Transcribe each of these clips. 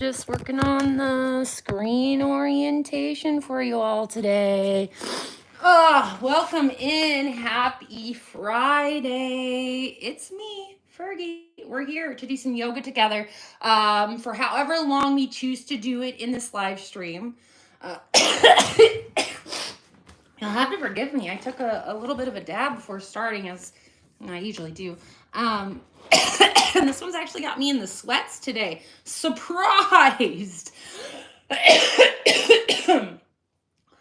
Just working on the screen orientation for you all today. Welcome in. Happy Friday. It's me, Fuhrgi. We're here to do some yoga together for however long we choose to do it in this live stream. You'll have to forgive me. I took a little bit of a dab before starting, as I usually do. And this one's actually got me in the sweats today. Surprised.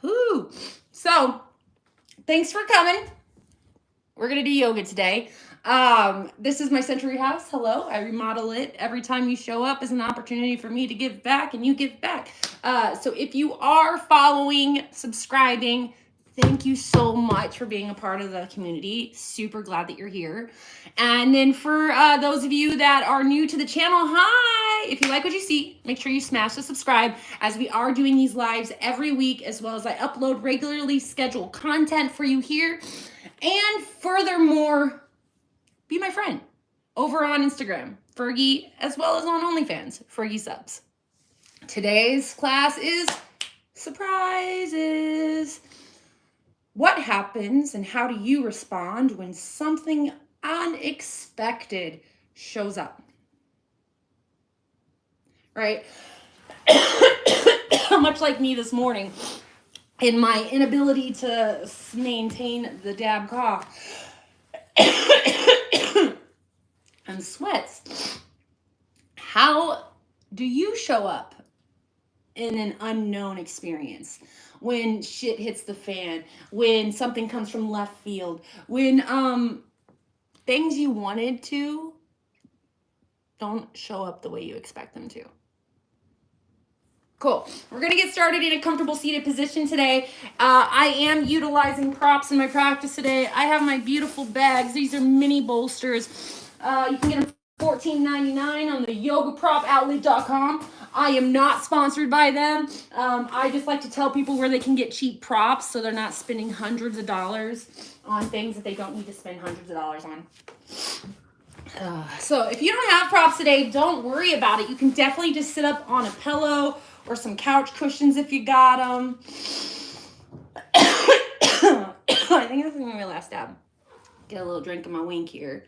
Whew. So, thanks for coming. We're going to do yoga today. This is my Century house. Hello. I remodel it. Every time you show up is an opportunity for me to give back, and you give back. So if you are following, subscribing, thank you so much for being a part of the community. Super glad that you're here. And then for those of you that are new to the channel, hi! If you like what you see, make sure you smash the subscribe, as we are doing these lives every week, as well as I upload regularly scheduled content for you here. And furthermore, be my friend over on Instagram, Fuhrgi, as well as on OnlyFans, Fuhrgi Subs. Today's class is surprises. What happens and how do you respond when something unexpected shows up? Right? Much like me this morning, in my inability to maintain the dab cough and sweats, how do you show up in an unknown experience? When shit hits the fan, when something comes from left field, when things you wanted to don't show up the way you expect them to. Cool. We're going to get started in a comfortable seated position today. I am utilizing props in my practice today. I have my beautiful bags. These are mini bolsters. You can get them $14.99 on the yogapropOutlet.com. I am not sponsored by them. I just like to tell people where they can get cheap props so they're not spending hundreds of dollars on things that they don't need to spend hundreds of dollars on. So if you don't have props today, don't worry about it. You can definitely just sit up on a pillow or some couch cushions if you got them. I think this is going to be my last dab. Get a little drink of my wink here.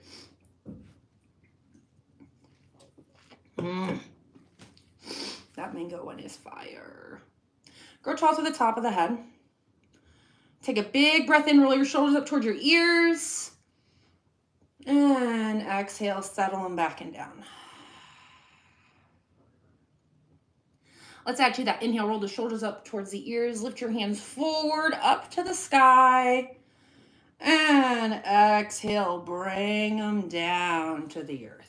That mango one is fire. Go toss to the top of the head. Take a big breath in, roll your shoulders up towards your ears. And exhale, settle them back and down. Let's add to that. Inhale, roll the shoulders up towards the ears. Lift your hands forward, up to the sky. And exhale, bring them down to the earth.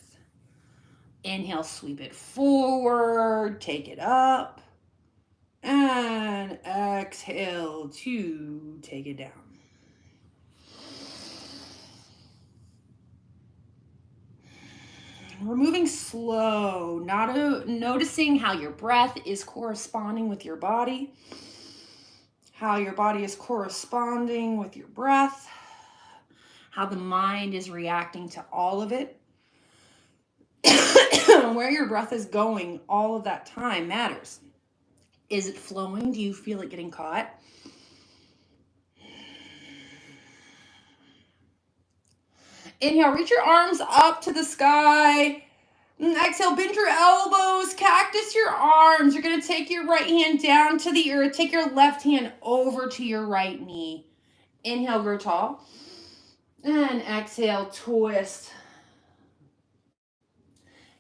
Inhale, sweep it forward, take it up. And exhale to take it down. We're moving slow, noticing how your breath is corresponding with your body, how your body is corresponding with your breath, how the mind is reacting to all of it. Where your breath is going all of that time matters. Is it flowing? Do you feel it getting caught? Inhale, reach your arms up to the sky. And exhale, bend your elbows, cactus your arms. You're going to take your right hand down to the earth. Take your left hand over to your right knee. Inhale, grow tall. And exhale, twist.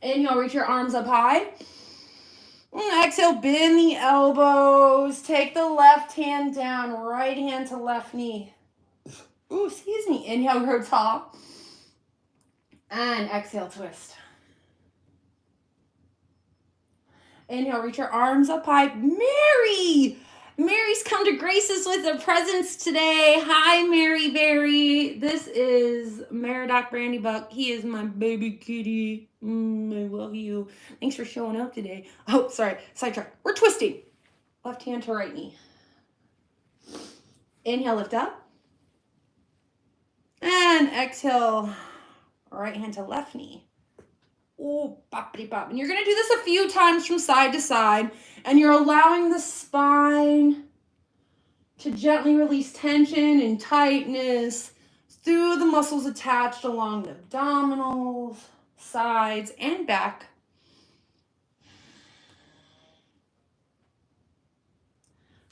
Inhale, reach your arms up high. And exhale, bend the elbows. Take the left hand down, right hand to left knee. Ooh, excuse me. Inhale, grow tall. And exhale, twist. Inhale, reach your arms up high. Mary's come to grace us with a presence today. Hi, Mary Berry. This is Meridoc Brandy Buck. He is my baby kitty. I love you. Thanks for showing up today. Oh, sorry. Sidetrack. We're twisting. Left hand to right knee. Inhale, lift up. And exhale, right hand to left knee. Oh, boppity bop. And you're going to do this a few times from side to side, and you're allowing the spine to gently release tension and tightness through the muscles attached along the abdominals, sides, and back.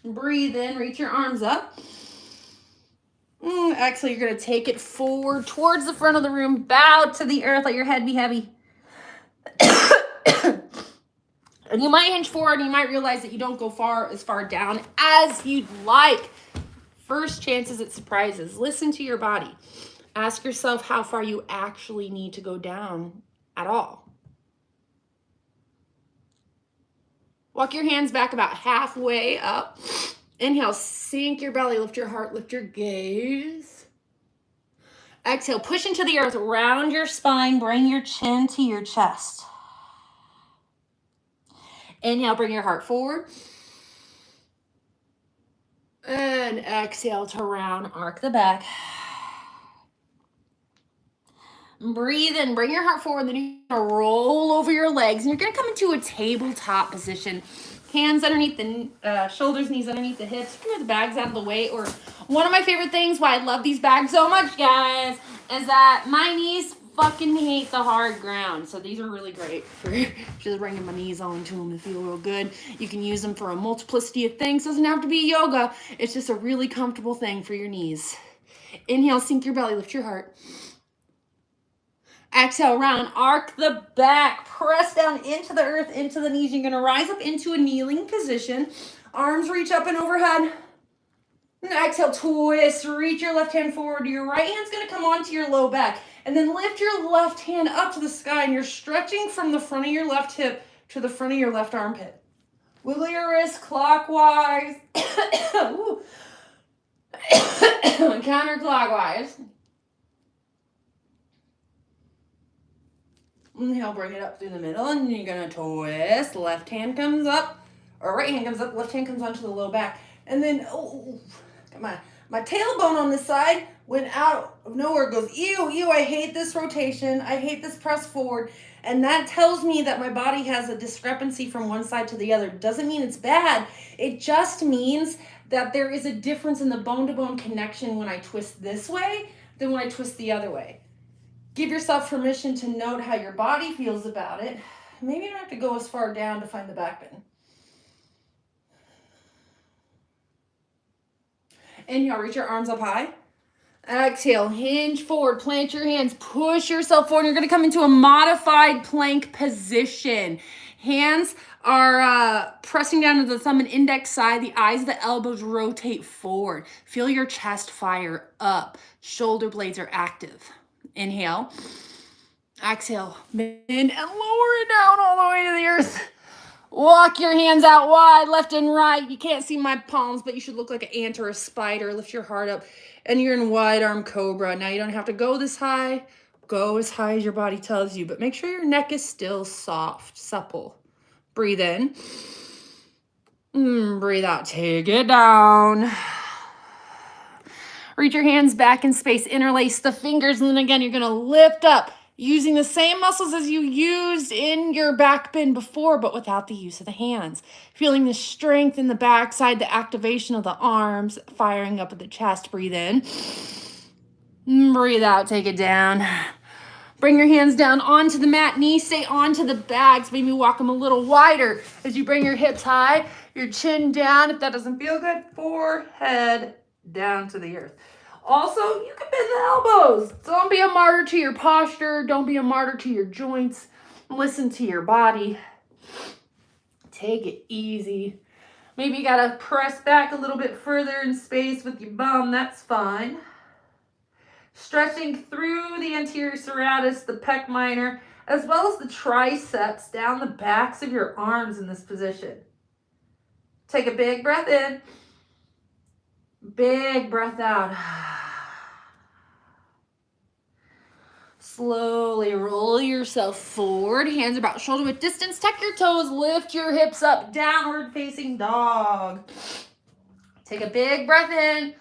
Breathe in, reach your arms up. Exhale, you're going to take it forward towards the front of the room. Bow to the earth, let your head be heavy. And you might hinge forward and you might realize that you don't go as far down as you'd like. First chances at surprises. Listen to your body. Ask yourself how far you actually need to go down at all. Walk your hands back about halfway up. Inhale, sink your belly, lift your heart, lift your gaze. Exhale, push into the earth, round your spine, bring your chin to your chest. Inhale, bring your heart forward. And exhale to round, arc the back. Breathe in, bring your heart forward, then you're gonna roll over your legs, and you're gonna come into a tabletop position. Hands underneath the shoulders, knees underneath the hips. Move the bags out of the way. Or one of my favorite things, why I love these bags so much, guys, is that my knees fucking hate the hard ground. So these are really great for just bringing my knees onto them to feel real good. You can use them for a multiplicity of things. Doesn't have to be yoga. It's just a really comfortable thing for your knees. Inhale, sink your belly, lift your heart. Exhale, round, arc the back, press down into the earth, into the knees. You're going to rise up into a kneeling position. Arms reach up and overhead. And exhale, twist, reach your left hand forward. Your right hand's going to come onto your low back. And then lift your left hand up to the sky, and you're stretching from the front of your left hip to the front of your left armpit. Wiggle your wrist clockwise. Counterclockwise. Inhale, bring it up through the middle, and you're going to twist. Left hand comes up, or right hand comes up, left hand comes onto the low back. And then, my tailbone on this side went out of nowhere. It goes, ew, I hate this rotation. I hate this press forward. And that tells me that my body has a discrepancy from one side to the other. Doesn't mean it's bad. It just means that there is a difference in the bone-to-bone connection when I twist this way than when I twist the other way. Give yourself permission to note how your body feels about it. Maybe you don't have to go as far down to find the back bend. Inhale, reach your arms up high. Exhale, hinge forward, plant your hands, push yourself forward. You're going to come into a modified plank position. Hands are pressing down to the thumb and index side. The eyes of the elbows rotate forward. Feel your chest fire up. Shoulder blades are active. Inhale. Exhale. Bend and lower it down all the way to the earth. Walk your hands out wide, left and right. You can't see my palms, but you should look like an ant or a spider. Lift your heart up, and you're in wide arm cobra. Now, you don't have to go this high. Go as high as your body tells you, but make sure your neck is still soft, supple. Breathe in. Breathe out. Take it down. Reach your hands back in space. Interlace the fingers, and then again, you're going to lift up using the same muscles as you used in your back bend before, but without the use of the hands. Feeling the strength in the backside, the activation of the arms, firing up at the chest. Breathe in. Breathe out. Take it down. Bring your hands down onto the mat. Knees stay onto the bags. Maybe walk them a little wider as you bring your hips high, your chin down. If that doesn't feel good, forehead down to the earth. Also, you can bend the elbows. Don't be a martyr to your posture. Don't be a martyr to your joints. Listen to your body. Take it easy. Maybe you got to press back a little bit further in space with your bum. That's fine. Stretching through the anterior serratus, the pec minor, as well as the triceps down the backs of your arms in this position. Take a big breath in. Big breath out. Slowly roll yourself forward. Hands about shoulder width distance. Tuck your toes. Lift your hips up. Downward facing dog. Take a big breath in.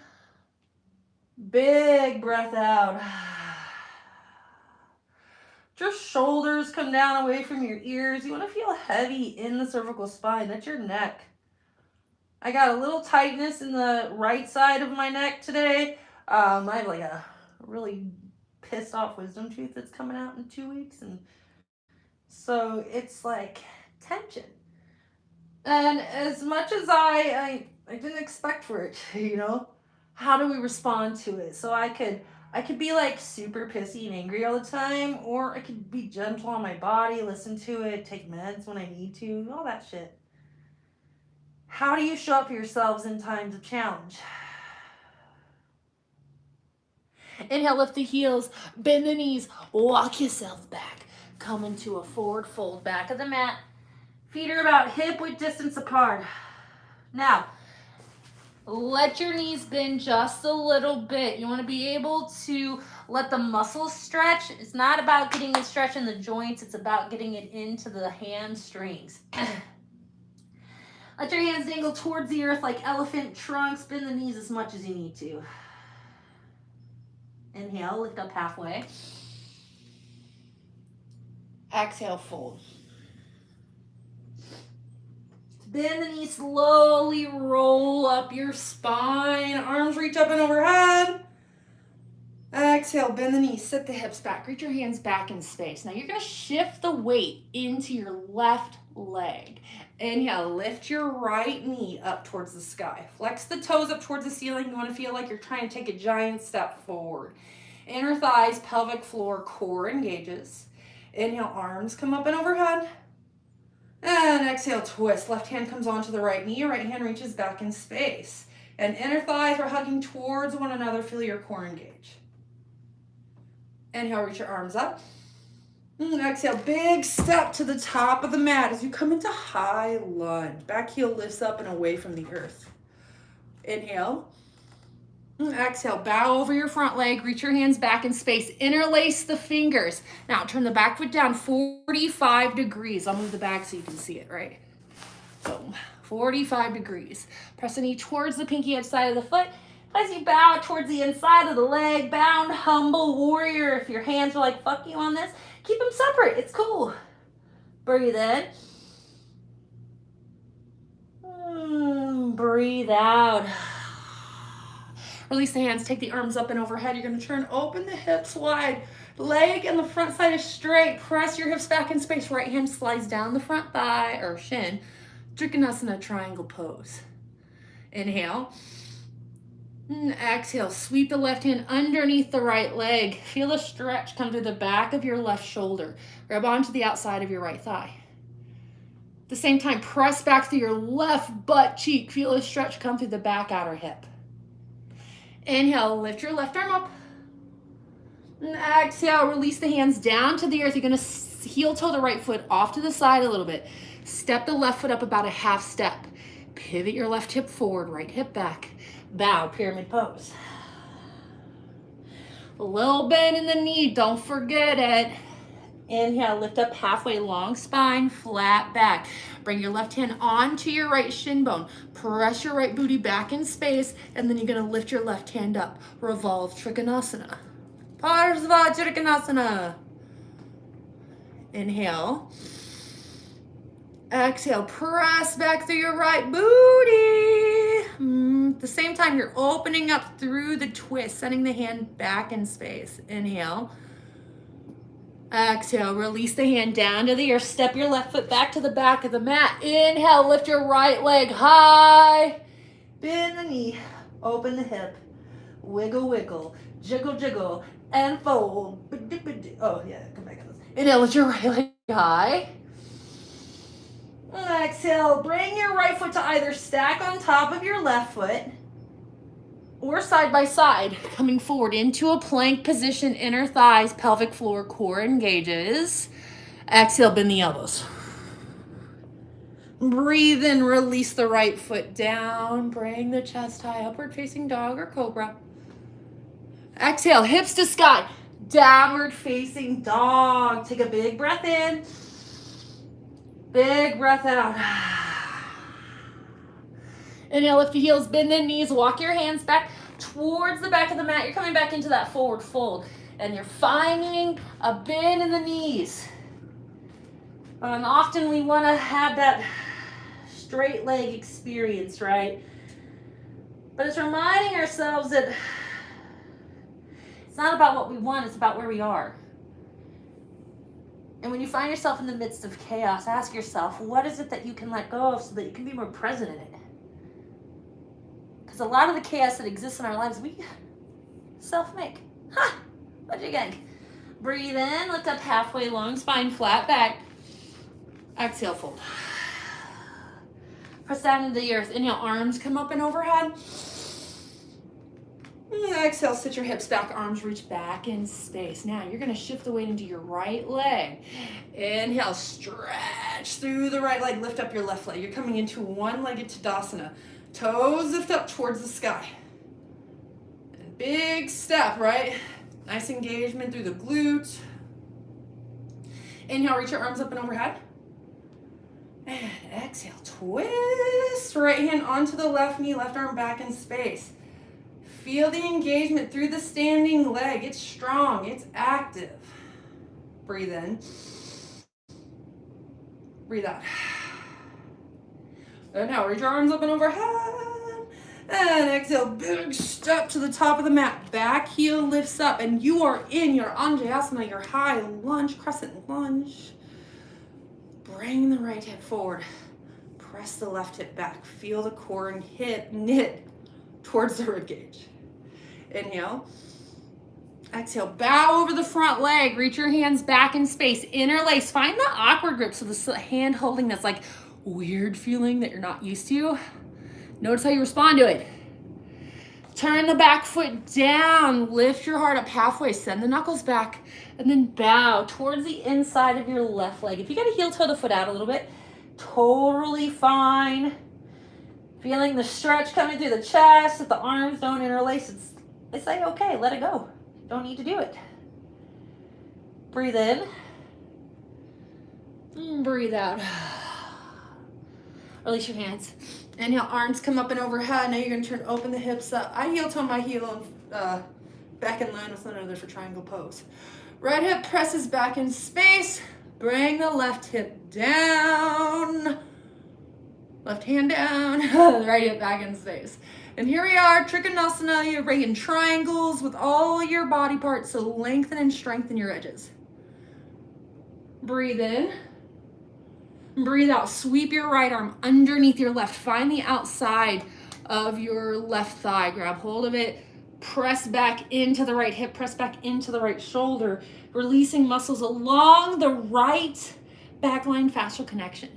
Big breath out. Your shoulders come down away from your ears. You want to feel heavy in the cervical spine. That's your neck. I got a little tightness in the right side of my neck today. I have like a really pissed off wisdom tooth that's coming out in 2 weeks. And so it's like tension. And as much as I didn't expect for it, you know, how do we respond to it? So I could be like super pissy and angry all the time, or I could be gentle on my body, listen to it, take meds when I need to, all that shit. How do you show up for yourselves in times of challenge? Inhale, lift the heels, bend the knees, walk yourself back. Come into a forward fold, back of the mat. Feet are about hip width distance apart. Now, let your knees bend just a little bit. You want to be able to let the muscles stretch. It's not about getting the stretch in the joints. It's about getting it into the hamstrings. Let your hands dangle towards the earth like elephant trunks. Bend the knees as much as you need to. Inhale, lift up halfway. Exhale, fold. Bend the knees, slowly roll up your spine. Arms reach up and overhead. Exhale, bend the knees, sit the hips back. Reach your hands back in space. Now you're going to shift the weight into your left leg. Inhale, lift your right knee up towards the sky. Flex the toes up towards the ceiling. You want to feel like you're trying to take a giant step forward. Inner thighs, pelvic floor, core engages. Inhale, arms come up and overhead. And exhale, twist. Left hand comes onto the right knee. Right hand reaches back in space. And inner thighs are hugging towards one another. Feel your core engage. Inhale, reach your arms up. And exhale, big step to the top of the mat as you come into high lunge. Back heel lifts up and away from the earth. Inhale. And exhale, bow over your front leg. Reach your hands back in space. Interlace the fingers. Now turn the back foot down 45 degrees. I'll move the back so you can see it, right? Boom. 45 degrees. Press the knee towards the pinky edge side of the foot. As you bow towards the inside of the leg, bound humble warrior. If your hands are like, fuck you on this, keep them separate. It's cool. Breathe in. Breathe out. Release the hands. Take the arms up and overhead. You're going to turn, open the hips wide. Leg and the front side is straight. Press your hips back in space. Right hand slides down the front thigh or shin. Trikonasana triangle pose. Inhale. Exhale, sweep the left hand underneath the right leg. Feel a stretch come through the back of your left shoulder. Grab onto the outside of your right thigh. At the same time, press back through your left butt cheek. Feel a stretch come through the back outer hip. Inhale, lift your left arm up. And exhale, release the hands down to the earth. You're going to heel toe the right foot off to the side a little bit. Step the left foot up about a half step. Pivot your left hip forward, right hip back. Bow, pyramid pose. A little bend in the knee, don't forget it. Inhale, lift up halfway, long spine, flat back. Bring your left hand onto your right shin bone. Press your right booty back in space, and then you're going to lift your left hand up. Revolve Trikonasana. Parsva Trikonasana. Inhale. Exhale, press back through your right booty. At the same time, you're opening up through the twist, sending the hand back in space. Inhale. Exhale, release the hand down to the earth. Step your left foot back to the back of the mat. Inhale, lift your right leg high. Bend the knee, open the hip. Wiggle, wiggle, jiggle, jiggle, and fold. Oh, yeah, come back on this. Inhale, lift your right leg high. Exhale, bring your right foot to either stack on top of your left foot or side by side, coming forward into a plank position, inner thighs, pelvic floor, core engages. Exhale, bend the elbows. Breathe in, release the right foot down, bring the chest high, upward facing dog or cobra. Exhale, hips to sky, downward facing dog. Take a big breath in. Big breath out. Inhale, lift the heels, bend the knees, walk your hands back towards the back of the mat. You're coming back into that forward fold. and you're finding a bend in the knees. And often we want to have that straight leg experience, right? But it's reminding ourselves that it's not about what we want, it's about where we are. And when you find yourself in the midst of chaos, ask yourself, what is it that you can let go of so that you can be more present in it? Because a lot of the chaos that exists in our lives, we self-make. Ha! What'd you think? Breathe in, lift up halfway long, spine flat back. Exhale, fold. Press down into the earth. Inhale, arms come up and overhead. Exhale, sit your hips back, arms reach back in space. Now you're going to shift the weight into your right leg. Inhale, stretch through the right leg, lift up your left leg. You're coming into one-legged Tadasana. Toes lift up towards the sky. And big step, right? Nice engagement through the glutes. Inhale, reach your arms up and overhead. And exhale, twist. Right hand onto the left knee, left arm back in space. Feel the engagement through the standing leg. It's strong, it's active. Breathe in. Breathe out. And now reach your arms up and overhead. And exhale, big step to the top of the mat. Back heel lifts up and you are in your Anjayasana, your high lunge, crescent lunge. Bring the right hip forward. Press the left hip back. Feel the core and hip knit towards the rib cage. Inhale. Exhale, bow over the front leg. Reach your hands back in space. Interlace. Find the awkward grip. So this hand holding that's like weird feeling that you're not used to. Notice how you respond to it. Turn the back foot down. Lift your heart up halfway. Send the knuckles back. And then bow towards the inside of your left leg. If you got to heel toe the foot out a little bit, totally fine. Feeling the stretch coming through the chest. If the arms don't interlace, it's like, okay, let it go. Don't need to do it. Breathe in. Breathe out. Release your hands. Inhale, arms come up and overhead. Now you're going to open the hips up. I heel toe my heel and back in line with one another for triangle pose. Right hip presses back in space. Bring the left hip down. Left hand down. The right hip back in space. And here we are, Trikonasana. You're bringing triangles with all your body parts, so lengthen and strengthen your edges. Breathe in. Breathe out. Sweep your right arm underneath your left. Find the outside of your left thigh. Grab hold of it. Press back into the right hip. Press back into the right shoulder. Releasing muscles along the right back line fascial connection.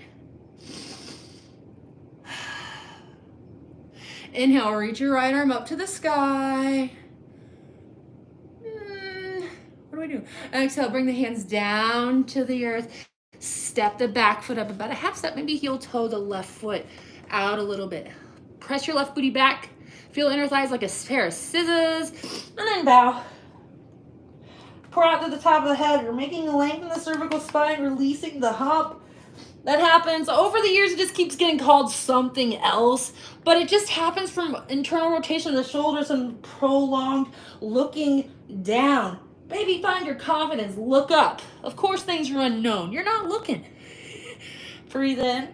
Inhale, reach your right arm up to the sky. What do I do? Exhale, bring the hands down to the earth. Step the back foot up about a half step, maybe heel toe the left foot out a little bit. Press your left booty back. Feel inner thighs like a pair of scissors. And then bow. Pour out to the top of the head. You're making a length in the cervical spine, releasing the hump. That happens. Over the years, it just keeps getting called something else, but it just happens from internal rotation of the shoulders and prolonged looking down. Baby, find your confidence. Look up. Of course, things are unknown. You're not looking. Breathe in.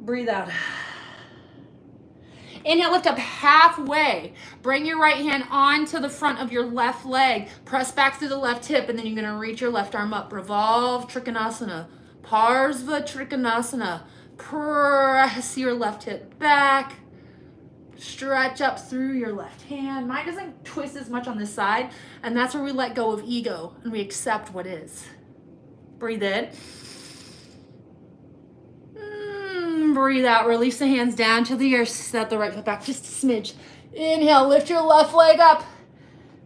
Breathe out. Inhale, lift up halfway. Bring your right hand onto the front of your left leg. Press back through the left hip, and then you're going to reach your left arm up. Revolve Trikonasana. Parsva Trikonasana. Press your left hip back. Stretch up through your left hand. Mine doesn't twist as much on this side, and that's where we let go of ego and we accept what is. Breathe in. Breathe out. Release the hands down to the earth. Set the right foot back just a smidge. Inhale. Lift your left leg up.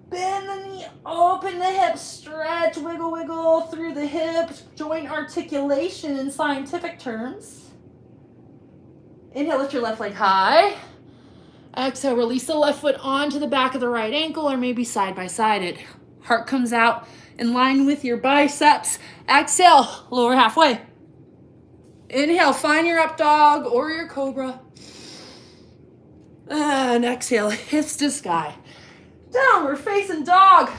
Bend the knee. Open the hips. Stretch. Wiggle, wiggle through the hips. Joint articulation in scientific terms. Inhale. Lift your left leg high. Exhale. Release the left foot onto the back of the right ankle or maybe side by side it. Heart comes out in line with your biceps. Exhale. Lower halfway. Inhale, find your up dog or your cobra. And exhale, hips to sky. Downward facing dog.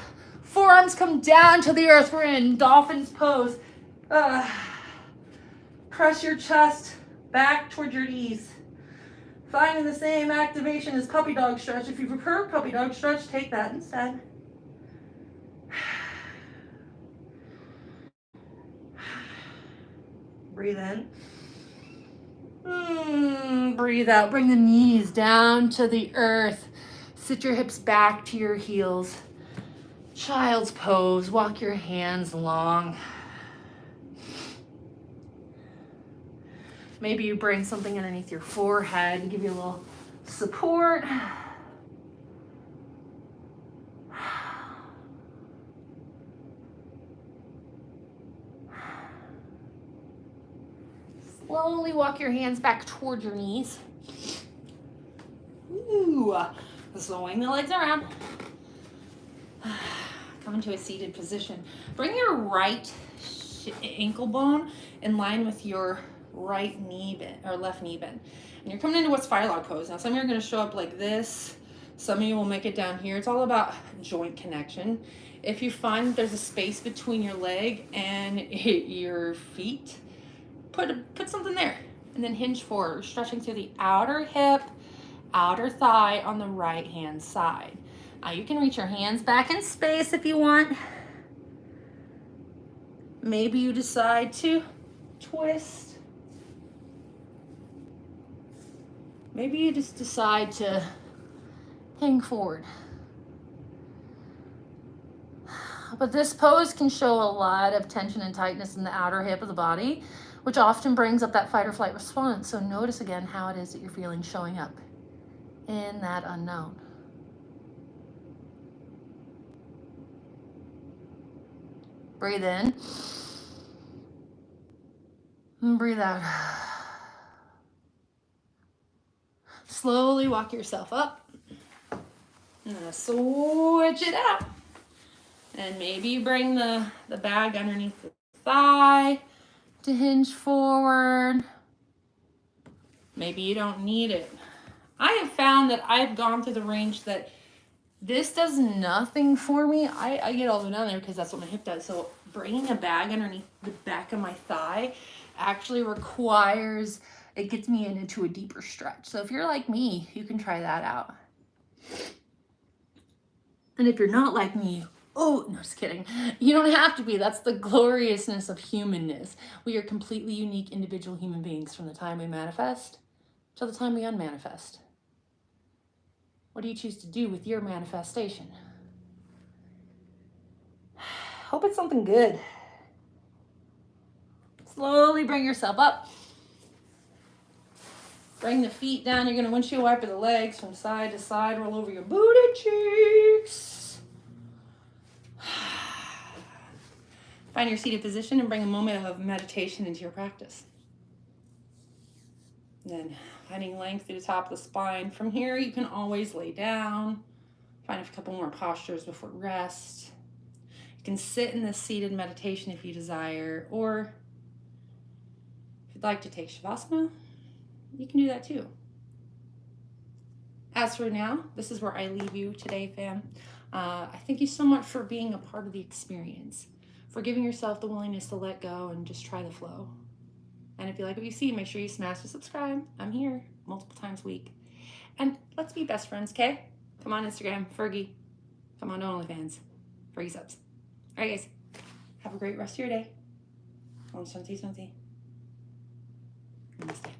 Forearms come down to the earth. We're in dolphin's pose. Press your chest back toward your knees. Finding the same activation as puppy dog stretch. If you prefer puppy dog stretch, take that instead. Breathe in. Breathe out. Bring the knees down to the earth. Sit your hips back to your heels. Child's pose. Walk your hands long. Maybe you bring something underneath your forehead and give you a little support. Slowly walk your hands back toward your knees. Ooh, swing the legs around. Come into a seated position. Bring your right ankle bone in line with your right knee bend or left knee bend. And you're coming into what's fire log pose. Now some of you are going to show up like this. Some of you will make it down here. It's all about joint connection. If you find that there's a space between your leg and your feet, put something there and then hinge forward, stretching through the outer hip, outer thigh on the right hand side. You can reach your hands back in space if you want. Maybe you decide to twist. Maybe you just decide to hang forward. But this pose can show a lot of tension and tightness in the outer hip of the body, which often brings up that fight or flight response. So notice again how it is that you're feeling showing up in that unknown. Breathe in. And breathe out. Slowly walk yourself up. And then switch it out. And maybe you bring the bag underneath the thigh to hinge forward. Maybe you don't need it. I have found that I've gone through the range that this does nothing for me. I get all the way down there because that's what my hip does. So bringing a bag underneath the back of my thigh actually requires, it gets me into a deeper stretch. So if you're like me, you can try that out. And if you're not like me, oh, no, just kidding. You don't have to be. That's the gloriousness of humanness. We are completely unique individual human beings from the time we manifest till the time we unmanifest. What do you choose to do with your manifestation? Hope it's something good. Slowly bring yourself up. Bring the feet down. You're going to windshield wiper the legs from side to side. Roll over your booty cheeks. Find your seated position and bring a moment of meditation into your practice. Then finding length through the top of the spine. From here, you can always lay down. Find a couple more postures before rest. You can sit in this seated meditation if you desire, or if you'd like to take Shavasana, you can do that too. As for now, this is where I leave you today, fam. I thank you so much for being a part of the experience, for giving yourself the willingness to let go and just try the flow. And if you like what you see, make sure you smash the subscribe. I'm here multiple times a week. And let's be best friends, okay? Come on Instagram, Fuhrgi. Come on to OnlyFans, Fuhrgi subs. All right, guys. Have a great rest of your day. Om Shanti Shanti. Namaste.